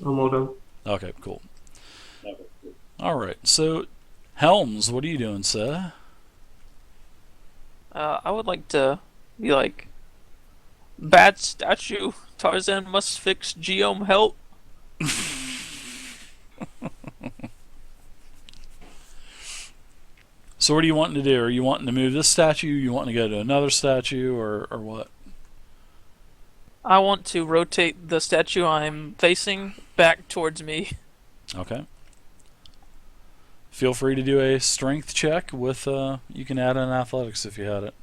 I'm all done. Okay, cool. All right, so Helms, what are you doing, sir? I would like to be like, bad statue. Tarzan must fix Geom help. So what are you wanting to do? Are you wanting to move this statue? You wanting to go to another statue, or what? I want to rotate the statue I'm facing back towards me. Okay. Feel free to do a strength check with, you can add in athletics if you had it.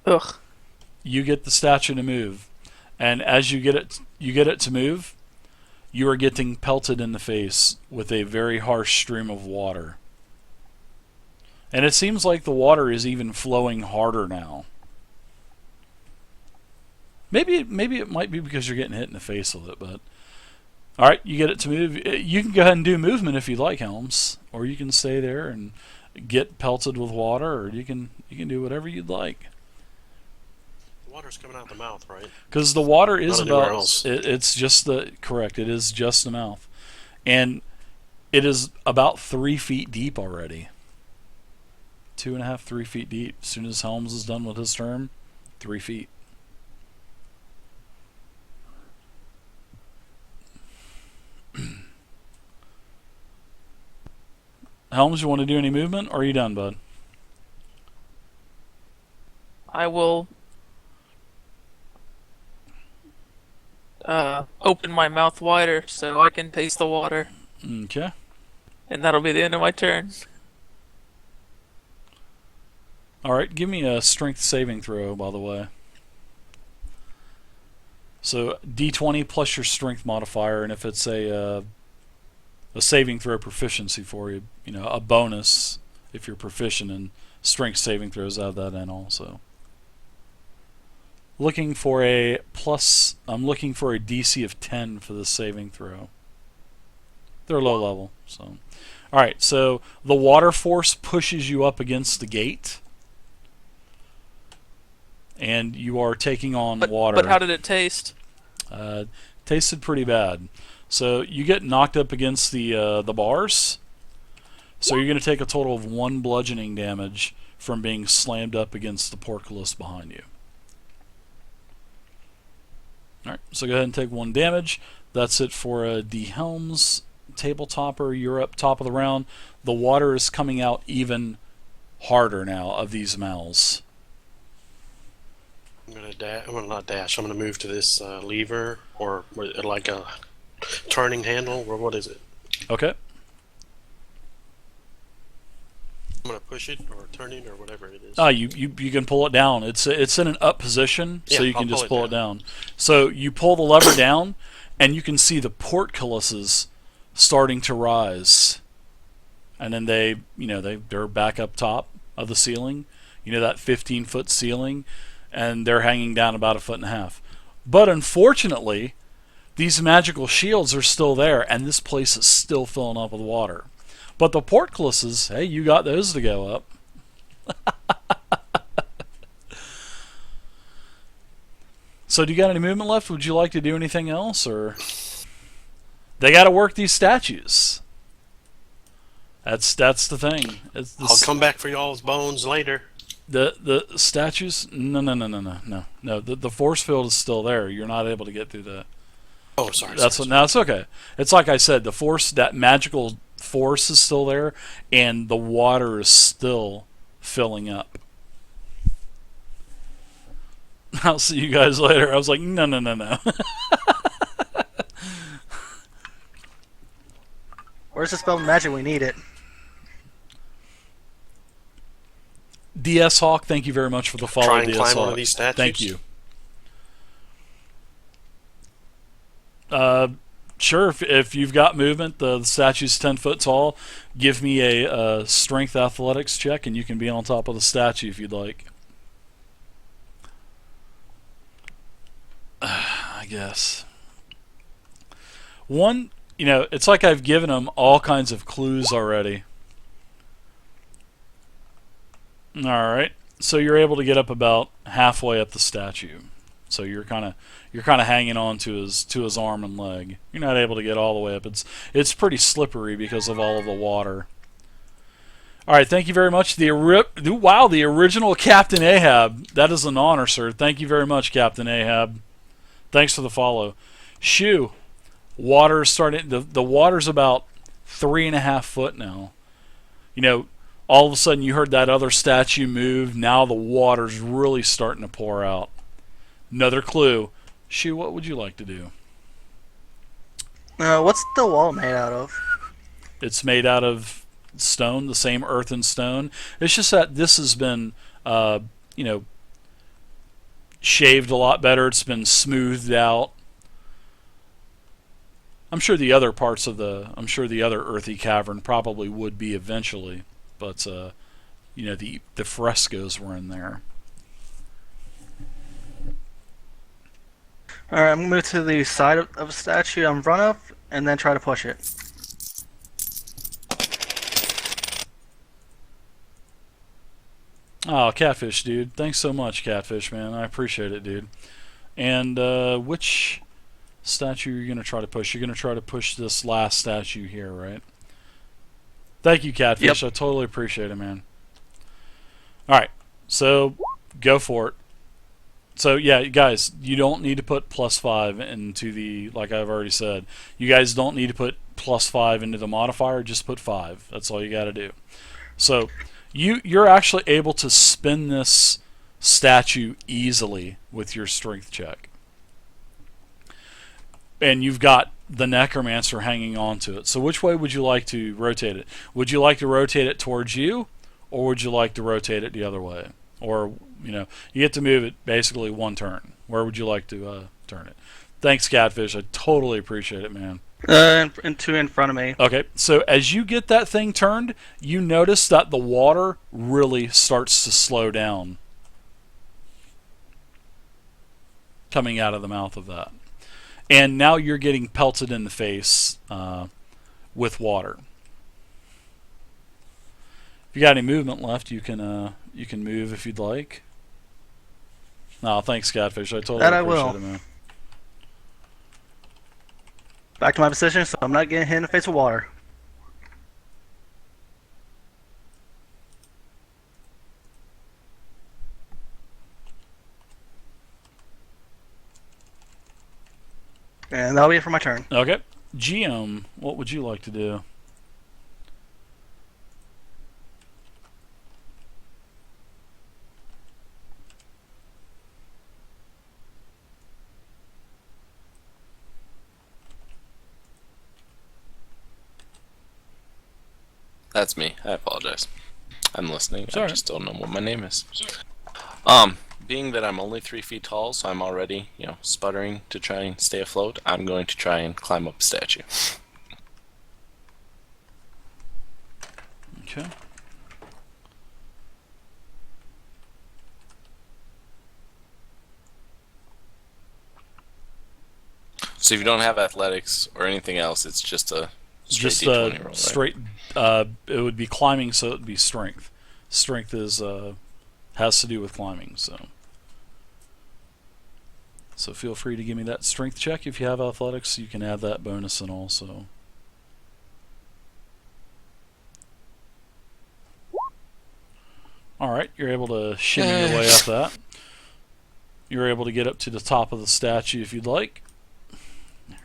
Ugh. You get the statue to move, and as you get it to move, you are getting pelted in the face with a very harsh stream of water. And it seems like the water is even flowing harder now. Maybe it might be because you're getting hit in the face with it, but all right, you get it to move. You can go ahead and do movement if you'd like, Helms, or you can stay there and get pelted with water, or you can do whatever you'd like. The water's coming out the mouth, right? Because the water is Not anywhere about else. it's just the correct. It is just the mouth, and it is about 3 feet deep already. 2.5, 3 feet deep. As soon as Helms is done with his turn, 3 feet. Helms, you want to do any movement, or are you done, bud? I will open my mouth wider so I can taste the water, Okay. and that'll be the end of my turn. All right. Give me a strength saving throw, by the way. So D20 plus your strength modifier, and if it's a saving throw proficiency for you, a bonus if you're proficient in strength saving throws, add that in also. Looking for a plus. I'm looking for a DC of 10 for the saving throw. They're low level, so. All right, so the water force pushes you up against the gate, and you are taking on water. But how did it taste? Tasted pretty bad. So you get knocked up against the bars. So you're going to take a total of 1 bludgeoning damage from being slammed up against the portcullis behind you. All right, so go ahead and take 1 damage. That's it for Dhelms. Tabletopper, you're up top of the round. The water is coming out even harder now of these mouths. I'm gonna not dash. I'm gonna move to this lever or like a turning handle. Or what is it? Okay. I'm gonna push it or turn it or whatever it is. You can pull it down. It's in an up position, so Yeah, you can I'll just pull pull it it down. So you pull the lever down, and you can see the portcullises starting to rise, and then they're back up top of the ceiling. That 15-foot ceiling, and they're hanging down about 1.5 feet. But unfortunately, these magical shields are still there, and this place is still filling up with water. But the portcullises, hey, you got those to go up. So do you got any movement left? Would you like to do anything else, or they got to work these statues? That's the thing. I'll come back for y'all's bones later. The statues. No. The force field is still there. You're not able to get through that. Oh, sorry. No, it's okay. It's like I said. The force, that magical force, is still there, and the water is still filling up. I'll see you guys later. I was like, no. Where's the spell magic? We need it. DS Hawk, thank you very much for the follow. Try and DS climb Hawk. one of these statues. Thank you. Sure. If you've got movement, the statue's 10 foot tall. Give me a strength athletics check, and you can be on top of the statue if you'd like. I guess. One, it's like I've given them all kinds of clues already. All right. So you're able to get up about halfway up the statue. So you're kind of hanging on to his arm and leg. You're not able to get all the way up. It's pretty slippery because of all of the water. All right, thank you very much. The original Captain Ahab. That is an honor, sir. Thank you very much, Captain Ahab. Thanks for the follow. Shoo, water's starting. The water's about 3.5 foot now. You know, all of a sudden you heard that other statue move. Now the water's really starting to pour out. Another clue. Shoo, what would you like to do? What's the wall made out of? It's made out of stone, the same earth and stone. It's just that this has been, shaved a lot better. It's been smoothed out. I'm sure the other earthy cavern probably would be eventually, but the frescoes were in there. Alright, I'm gonna move to the side of the statue. I'm run up and then try to push it. Oh, Catfish, dude. Thanks so much, Catfish, man. I appreciate it, dude. And which statue are you going to try to push? You're going to try to push this last statue here, right? Thank you, Catfish. Yep. I totally appreciate it, man. Alright, so go for it. So, yeah, guys, you don't need to put +5 into the, like I've already said. You guys don't need to put +5 into the modifier. Just put 5. That's all you got to do. So you're actually able to spin this statue easily with your strength check. And you've got the necromancer hanging on to it. So which way would you like to rotate it? Would you like to rotate it towards you, or would you like to rotate it the other way? Or, you get to move it basically one turn. Where would you like to turn it? Thanks, Catfish. I totally appreciate it, man. Two in front of me. Okay, so as you get that thing turned, you notice that the water really starts to slow down coming out of the mouth of that. And now you're getting pelted in the face with water. If you got any movement left, you can move if you'd like. No, thanks, Catfish. I totally appreciate it, man. Back to my position, so I'm not getting hit in the face with water. And that'll be it for my turn. Okay. GM, what would you like to do? That's me. I apologize. I'm listening. Sorry. I just don't know what my name is. Being that I'm only 3 feet tall, so I'm already, sputtering to try and stay afloat, I'm going to try and climb up a statue. Okay. So if you don't have athletics or anything else, it's just a straight Just D20 roll, right? straight. It would be climbing, so it would be strength. Strength has to do with climbing, so feel free to give me that strength check if you have athletics. You can add that bonus in also. All right, you're able to shimmy your way up that. You're able to get up to the top of the statue if you'd like.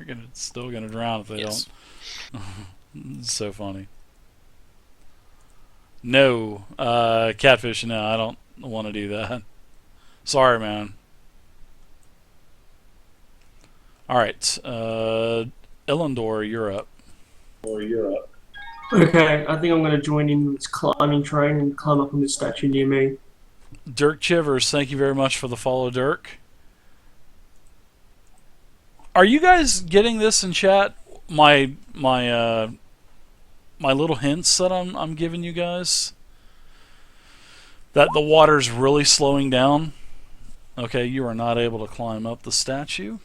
You're still gonna drown if they don't. It's so funny. No, Catfish, no, I don't want to do that. Sorry, man. Alright, Illendor, you're up. Okay, I think I'm going to join in this climbing train and climb up on this statue near me. Dirk Chivers, thank you very much for the follow, Dirk. Are you guys getting this in chat? My little hints that I'm giving you guys? That the water's really slowing down? Okay, you are not able to climb up the statue.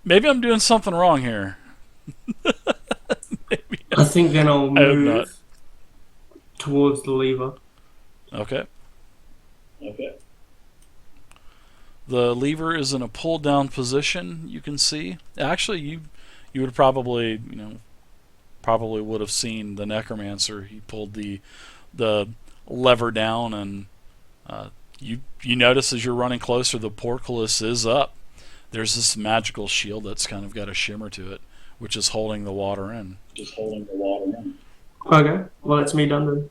Maybe I'm doing something wrong here. Maybe I think then I'll I hope not. move towards the lever. Okay. The lever is in a pull down position. You can see. Actually, you would probably probably would have seen the necromancer. He pulled the lever down, and you notice as you're running closer, the portcullis is up. There's this magical shield that's kind of got a shimmer to it, which is holding the water in. Okay, well, that's me done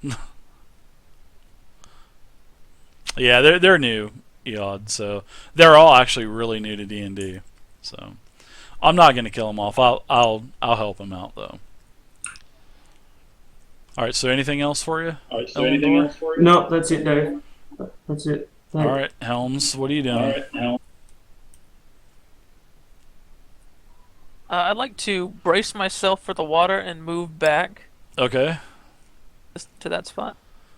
then. Yeah, they're new, Eod, so they're all actually really new to D&D. So I'm not going to kill them off. I'll help them out though. All right. So anything else for you? No, that's it, Dave. That's it. All right, Helms, what are you doing? I'd like to brace myself for the water and move back Okay, to that spot.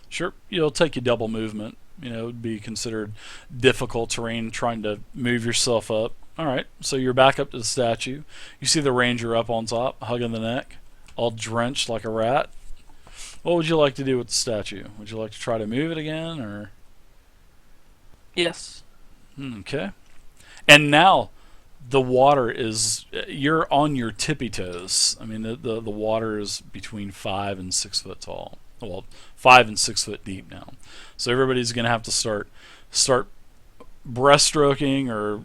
sure. It'll take you double movement. It would be considered difficult terrain trying to move yourself up. All right, so you're back up to the statue. You see the ranger up on top, hugging the neck, all drenched like a rat. What would you like to do with the statue? Would you like to try to move it again, or? Yes. Okay. And now the water is, you're on your tippy toes. I mean, the water is between 5 and 6 foot tall. Well, 5 and 6 foot deep now. So everybody's going to have to start breaststroking or,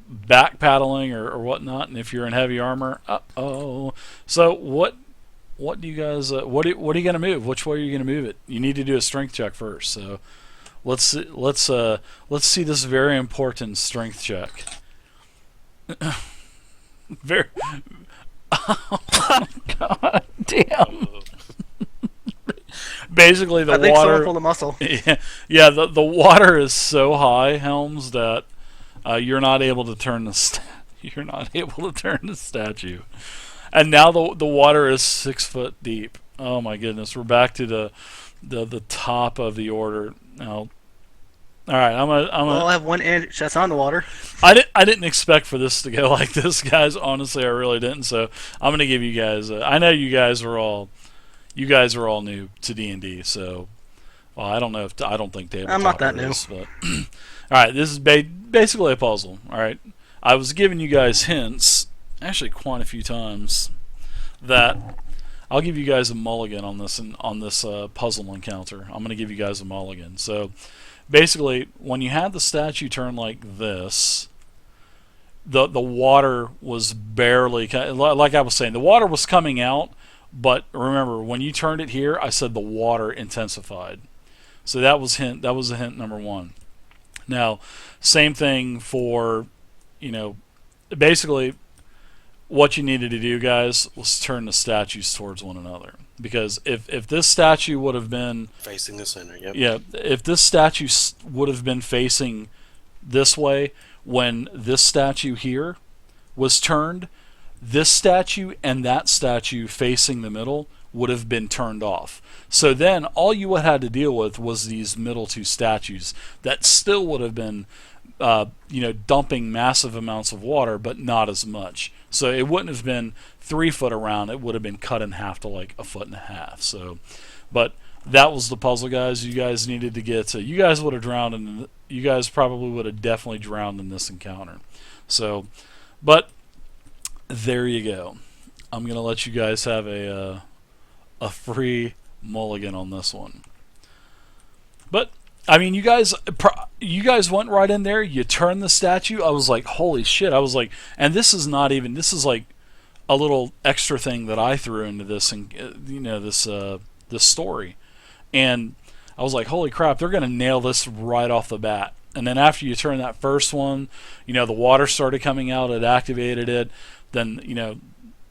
back paddling or whatnot. And if you're in heavy armor, So what do you guys, what are you going to move? Which way are you going to move it? You need to do a strength check first. So let's see this very important strength check. Very. Oh, God damn. Basically, the I think water. someone pulled a muscle. Yeah. The water is so high, Helms, that you're not able to turn the you're not able to turn the statue. And now the water is 6 foot deep. Oh my goodness, we're back to the top of the order now. All right, I'm Well, gonna. I have one inch that's on the water. I didn't expect for this to go like this, guys. Honestly, I really didn't. So I'm gonna give you guys. I know you guys are all new to D&D. So, well, I don't know if I don't think Tabletopper I'm not that new. is, but all right, this is basically a puzzle. All right, I was giving you guys hints, actually quite a few times, that I'll give you guys a mulligan on this puzzle encounter. I'm gonna give you guys a mulligan. So. Basically, when you had the statue turn like this, the water was barely, like I was saying, the water was coming out, but remember, when you turned it here, I said the water intensified. So that was a hint number one. Now, same thing for, basically, what you needed to do, guys, was turn the statues towards one another. Because if this statue would have been Facing the center, yep. Yeah, if this statue would have been facing this way when this statue here was turned, this statue and that statue facing the middle would have been turned off. So then all you would have had to deal with was these middle two statues that still would have been dumping massive amounts of water, but not as much. So it wouldn't have been 3 foot around. It would have been cut in half to like 1.5 feet. So, but that was the puzzle, guys. You guys needed to get to. You guys would have drowned you guys probably would have definitely drowned in this encounter. So, but there you go. I'm gonna let you guys have a free mulligan on this one. But I mean, you guys went right in there. You turned the statue. I was like, holy shit! I was like, and this is not even. This is like a little extra thing that I threw into this, and this story. And I was like, holy crap! They're gonna nail this right off the bat. And then after you turn that first one, the water started coming out. It activated it. Then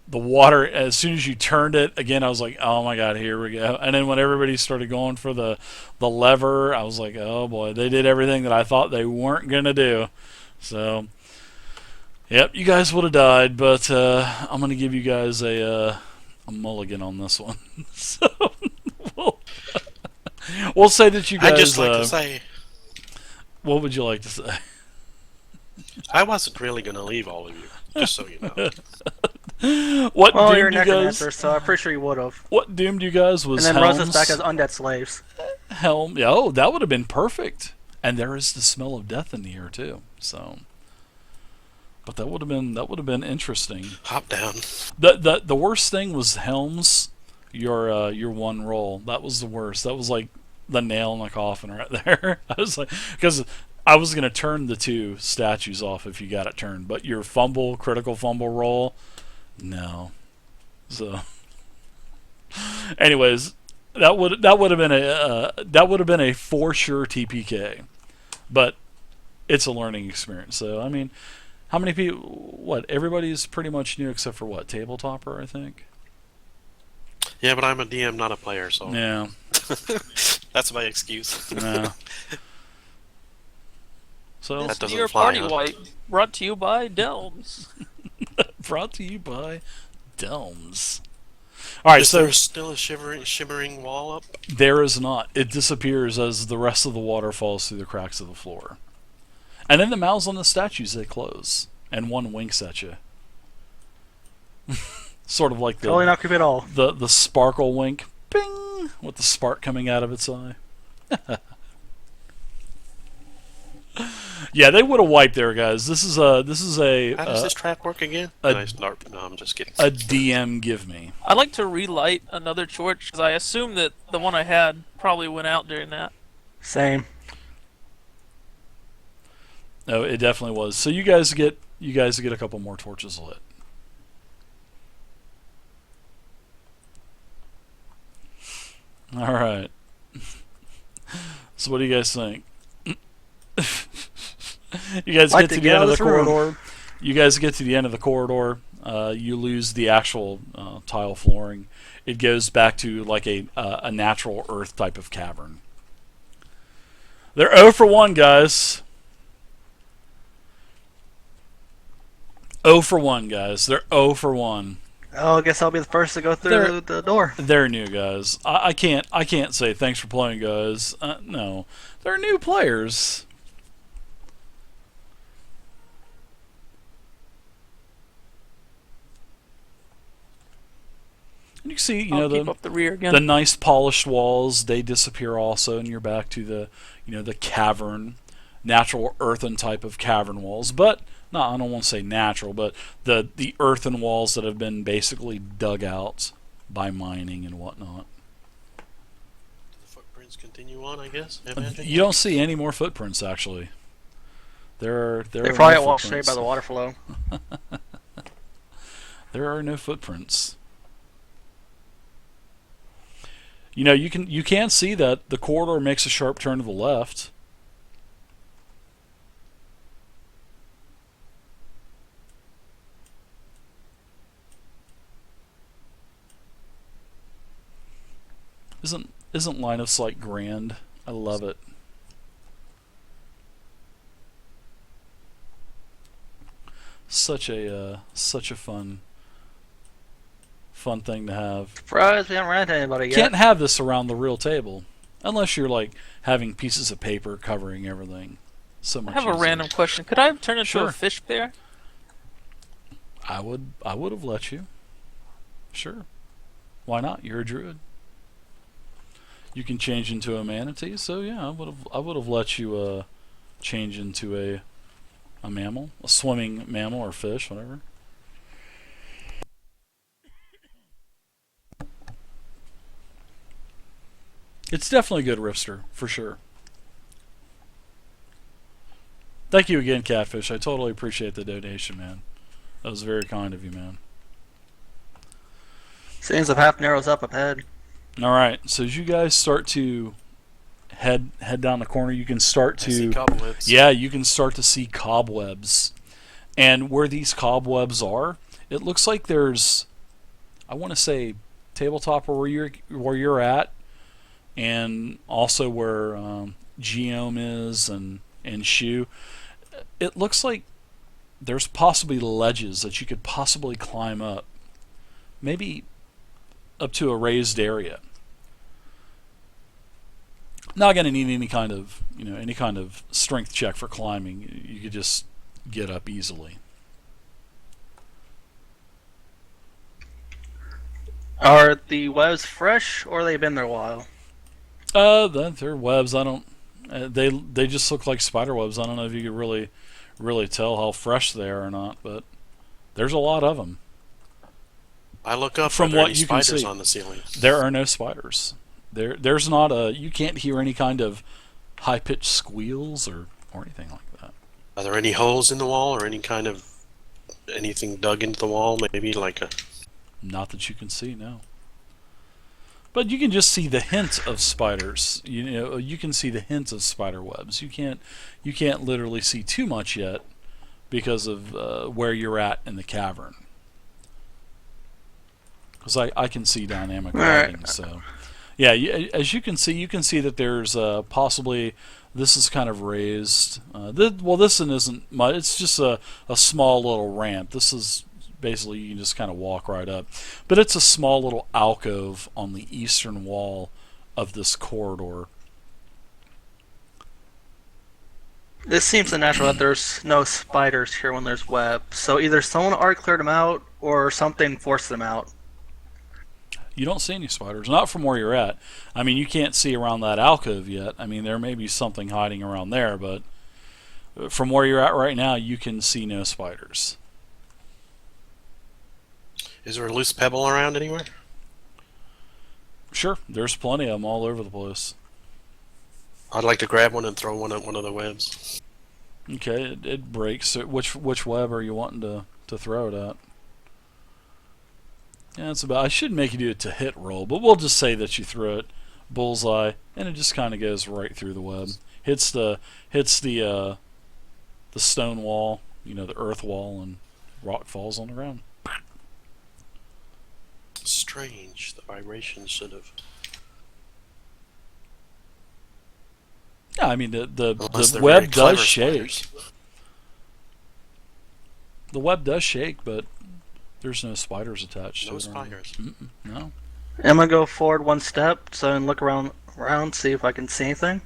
the water, as soon as you turned it again, I was like, oh my god, here we go. And then when everybody started going for the lever, I was like, oh boy, they did everything that I thought they weren't gonna do. So yep, you guys would have died, but I'm gonna give you guys a mulligan on this one. So we'll say that you guys I'd just like to say, what would you like to say? I wasn't really going to leave all of you, just so you know. What Well, you're a doomed you guys? necromancer, so I'm pretty sure you would have. What doomed you guys And was then runs us Helms. back as undead slaves. Helm. Yeah, oh, that would have been perfect. And there is the smell of death in the air too. So, but that would have been interesting. Hop down. The worst thing was Helms. Your one roll. That was the worst. That was like the nail in the coffin right there. I was like, because I was gonna turn the 2 statues off if you got it turned, but your critical fumble roll, no. So, anyways, that would have been a for sure TPK, but it's a learning experience. So I mean, how many people? What, everybody's pretty much new except for what, Tabletopper, I think. Yeah, but I'm a DM, not a player, so Yeah. that's my excuse. Yeah. So That doesn't Your fly, party huh? wipe brought to you by Dhelms. brought to you by Dhelms. All right, Is so there still a shimmering wall up? there is not. It disappears as the rest of the water falls through the cracks of the floor. And then the mouths on the statues, they close. And one winks at you. Sort of like Totally not creepy at all. the sparkle wink. Bing! With the spark coming out of its eye. Yeah, they would have wiped there, guys. This is a How does this trap work again? a- Nice. No, I'm just kidding. a DM give me. I'd like to relight another torch because I assume that the one I had probably went out during that. Same. No, it definitely was. So you guys get a couple more torches lit. All right. So what do you guys think? You guys Like get to to the get end out of of the this room. corridor. You guys get to the end of the corridor. You lose the actual tile flooring. It goes back to like a natural earth type of cavern. They're 0 for 1, guys. 0 for 1, guys. They're 0 for 1. Oh, I guess I'll be the first to go through the door. They're new, guys. I can't say thanks for playing, guys. No, they're new players. And you can see, I'll keep up the rear again. the nice polished walls. They disappear also, and you're back to the cavern, natural earthen type of cavern walls. But no, I don't want to say natural, but the earthen walls that have been basically dug out by mining and whatnot. The footprints continue on, I guess. I imagine. You don't see any more footprints, actually. There are They no probably got washed away footprints. by the water flow. There are no footprints. You know, you can see that the corridor makes a sharp turn to the left. Isn't line of sight grand? I love it. Such a fun thing to have. Surprised we haven't ran into anybody yet. Can't have this around the real table unless you're like having pieces of paper covering everything. So I much have a easier. random question. Could I have turned into Sure. a fish bear? I would have let you. Sure. Why not? You're a druid. You can change into a manatee, so yeah, I would have let you change into a mammal, a swimming mammal or fish, whatever. It's definitely a good Rifster, for sure. Thank you again, Catfish. I totally appreciate the donation, man. That was very kind of you, man. Seems the path narrows up ahead. All right, so as you guys start to head down the corner, you can start I see to cobwebs. you can start to see cobwebs, and where these cobwebs are, it looks like there's, I want to say, Tabletop where you're at, and also where Geom is and Shu. It looks like there's possibly ledges that you could possibly climb up, maybe up to a raised area. Not going to need any kind of strength check for climbing. You could just get up easily. Are the webs fresh or they've been there a while? They're webs. I don't. They just look like spider webs. I don't know if you could really tell how fresh they are or not, but there's a lot of them. I look up. From Are there what any you can spiders see, on the ceiling? there are no spiders. There's not a. You can't hear any kind of high pitched squeals or anything like that. Are there any holes in the wall or any kind of anything dug into the wall? Maybe like a. Not that you can see, no. But you can just see the hint of spiders. You know, you can see the hint of spider webs. You can't literally see too much yet because of where you're at in the cavern. Because I can see dynamic lighting, so yeah. As you can see that there's possibly this is kind of raised. This one isn't much. It's just a small little ramp. This is. Basically, you can just kind of walk right up. But it's a small little alcove on the eastern wall of this corridor. This seems unnatural that there's no spiders here when there's webs. So either someone already cleared them out or something forced them out. You don't see any spiders, not from where you're at. I mean, you can't see around that alcove yet. I mean, there may be something hiding around there, but from where you're at right now, you can see no spiders. Is there a loose pebble around anywhere? Sure, there's plenty of them all over the place. I'd like to grab one and throw one at one of the webs. Okay, it breaks. So which web are you wanting to throw it at? Yeah, it's about. I should make you do it to hit roll, but we'll just say that you throw it bullseye, and it just kind of goes right through the web. Hits the stone wall, the earth wall, and rock falls on the ground. Strange. The vibration should have. Yeah, I mean the Unless they're web very clever does shake. spiders. The web does shake, but there's no spiders attached No to it. spiders. No. I'm gonna go forward one step so and look around, see if I can see anything.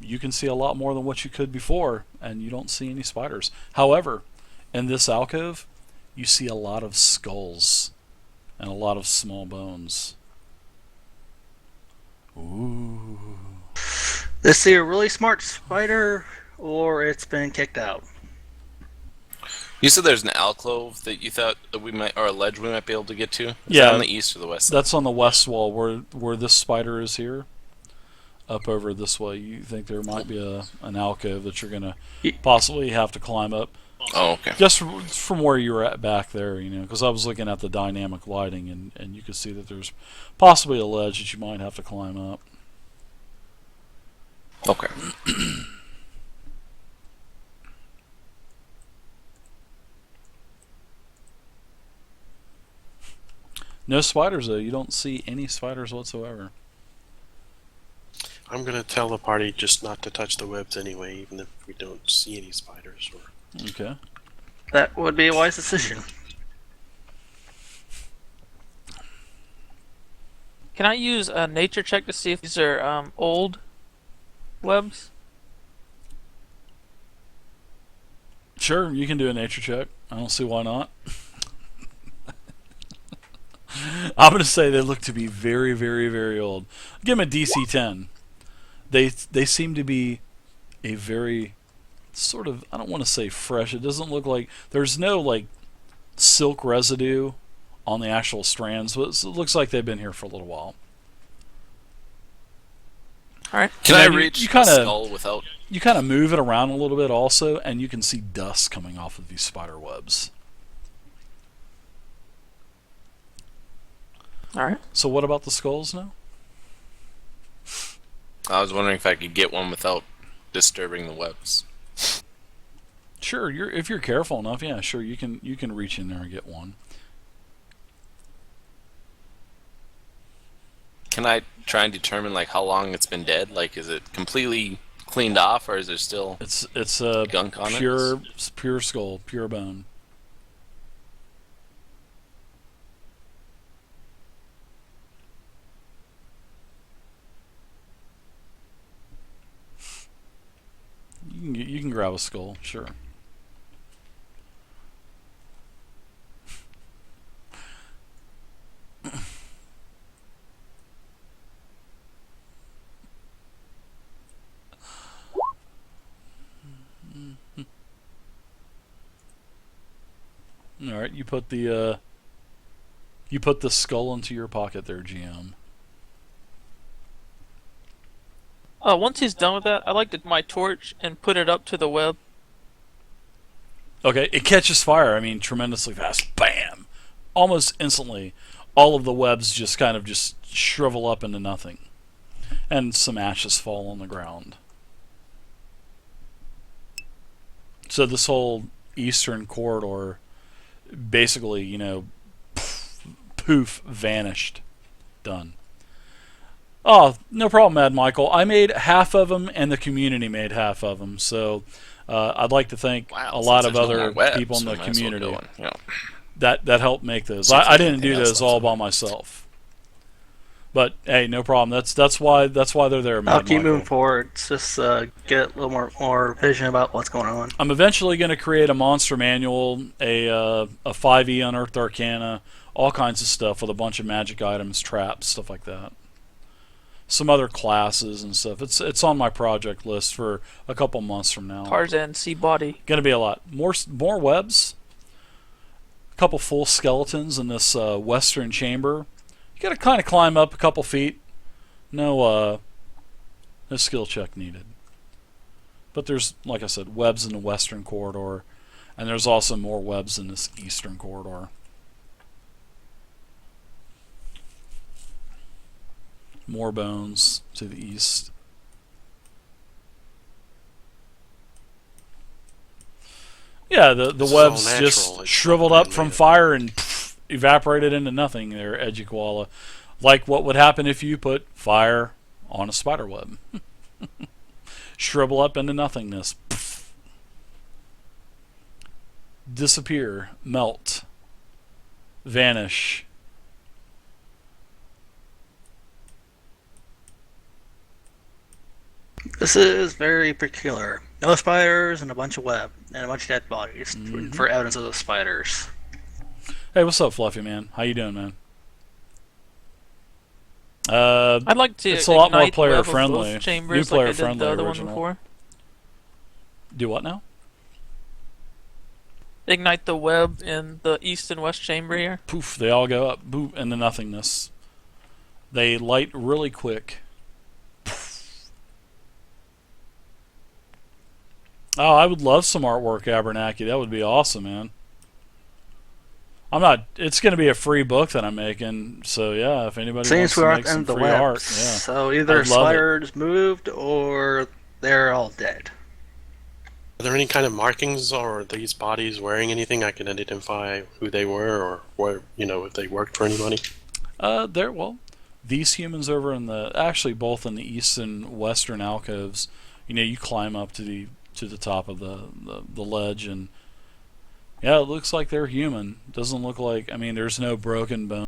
You can see a lot more than what you could before, and you don't see any spiders. However, in this alcove, you see a lot of skulls and a lot of small bones. Ooh. Is he a really smart spider or it's been kicked out? You said there's an alcove that you thought that we might, or a ledge we might be able to get to? Is Yeah. that on the east or the west side? That's on the west wall where this spider is here. Up over this way, you think there might be an alcove that you're going to possibly have to climb up. Oh, okay. Just from where you were at back there, because I was looking at the dynamic lighting, and you could see that there's possibly a ledge that you might have to climb up. Okay. No spiders, though. You don't see any spiders whatsoever. I'm gonna tell the party just not to touch the webs anyway, even if we don't see any spiders. Or Okay. That would be a wise decision. Can I use a nature check to see if these are old webs? Sure, you can do a nature check. I don't see why not. I'm going to say they look to be very, very, very old. Give them a DC 10. They seem to be a very sort of, I don't want to say fresh. It doesn't look like, there's no like silk residue on the actual strands, but it looks like they've been here for a little while. All right. Can Yeah, I you- reach you the kinda- skull without... You kind of move it around a little bit also, and you can see dust coming off of these spider webs. All right. So what about the skulls now? I was wondering if I could get one without disturbing the webs. Sure, if you're careful enough, yeah, sure, you can reach in there and get one. Can I try and determine like how long it's been dead? Like, is it completely cleaned off, or is there still It's a gunk on pure skull, pure bone. You can grab a skull, sure. All right, you put the skull into your pocket there, GM. Once he's done with that, I like my torch and put it up to the web. Okay, it catches fire. I mean, tremendously fast. Bam! Almost instantly, all of the webs just kind of just shrivel up into nothing, and some ashes fall on the ground. So this whole eastern corridor, basically, poof, vanished. Done. Oh, no problem, Mad Michael. I made half of them, and the community made half of them. So I'd like to thank a lot of other people in the community that helped make those. I didn't do those all by myself. But hey, no problem. That's why they're there, Mad I'll keep Michael. moving forward. Just get a little more vision about what's going on. I'm eventually going to create a monster manual, a 5e Unearthed Arcana, all kinds of stuff with a bunch of magic items, traps, stuff like that. Some other classes and stuff. It's on my project list for a couple months from now. Tarzan sea body. Going to be a lot more webs. A couple full skeletons in this western chamber. You got to kind of climb up a couple feet. No skill check needed. But there's, like I said, webs in the western corridor, and there's also more webs in this eastern corridor. More bones to the east. Yeah, the webs just shriveled up from fire and evaporated into nothing there, Edgequala. Like what would happen if you put fire on a spider web. Shrivel up into nothingness. Disappear. Melt. Vanish. This is very peculiar. No spiders and a bunch of web and a bunch of dead bodies for evidence of those spiders. Hey, what's up, Fluffy man? How you doing, man? I'd like to. It's a lot more ignite player web of friendly. both chambers New player like I did friendly the other original. one before. Do what now? Ignite the web in the east and west chamber here. Poof! They all go up, boop, into nothingness. They light really quick. Oh, I would love some artwork, Abernathy. That would be awesome, man. I'm not. It's going to be a free book that I'm making. So yeah, if anybody Seems wants we to are make at the some end of the free web. art, yeah. So either I'd love it. spiders moved or they're all dead. Are there any kind of markings, or are these bodies wearing anything I can identify who they were, or where, if they worked for anybody? These humans over in actually both in the east and western alcoves, you climb up to the top of the ledge, and yeah, it looks like they're human. Doesn't look like, there's no broken bone.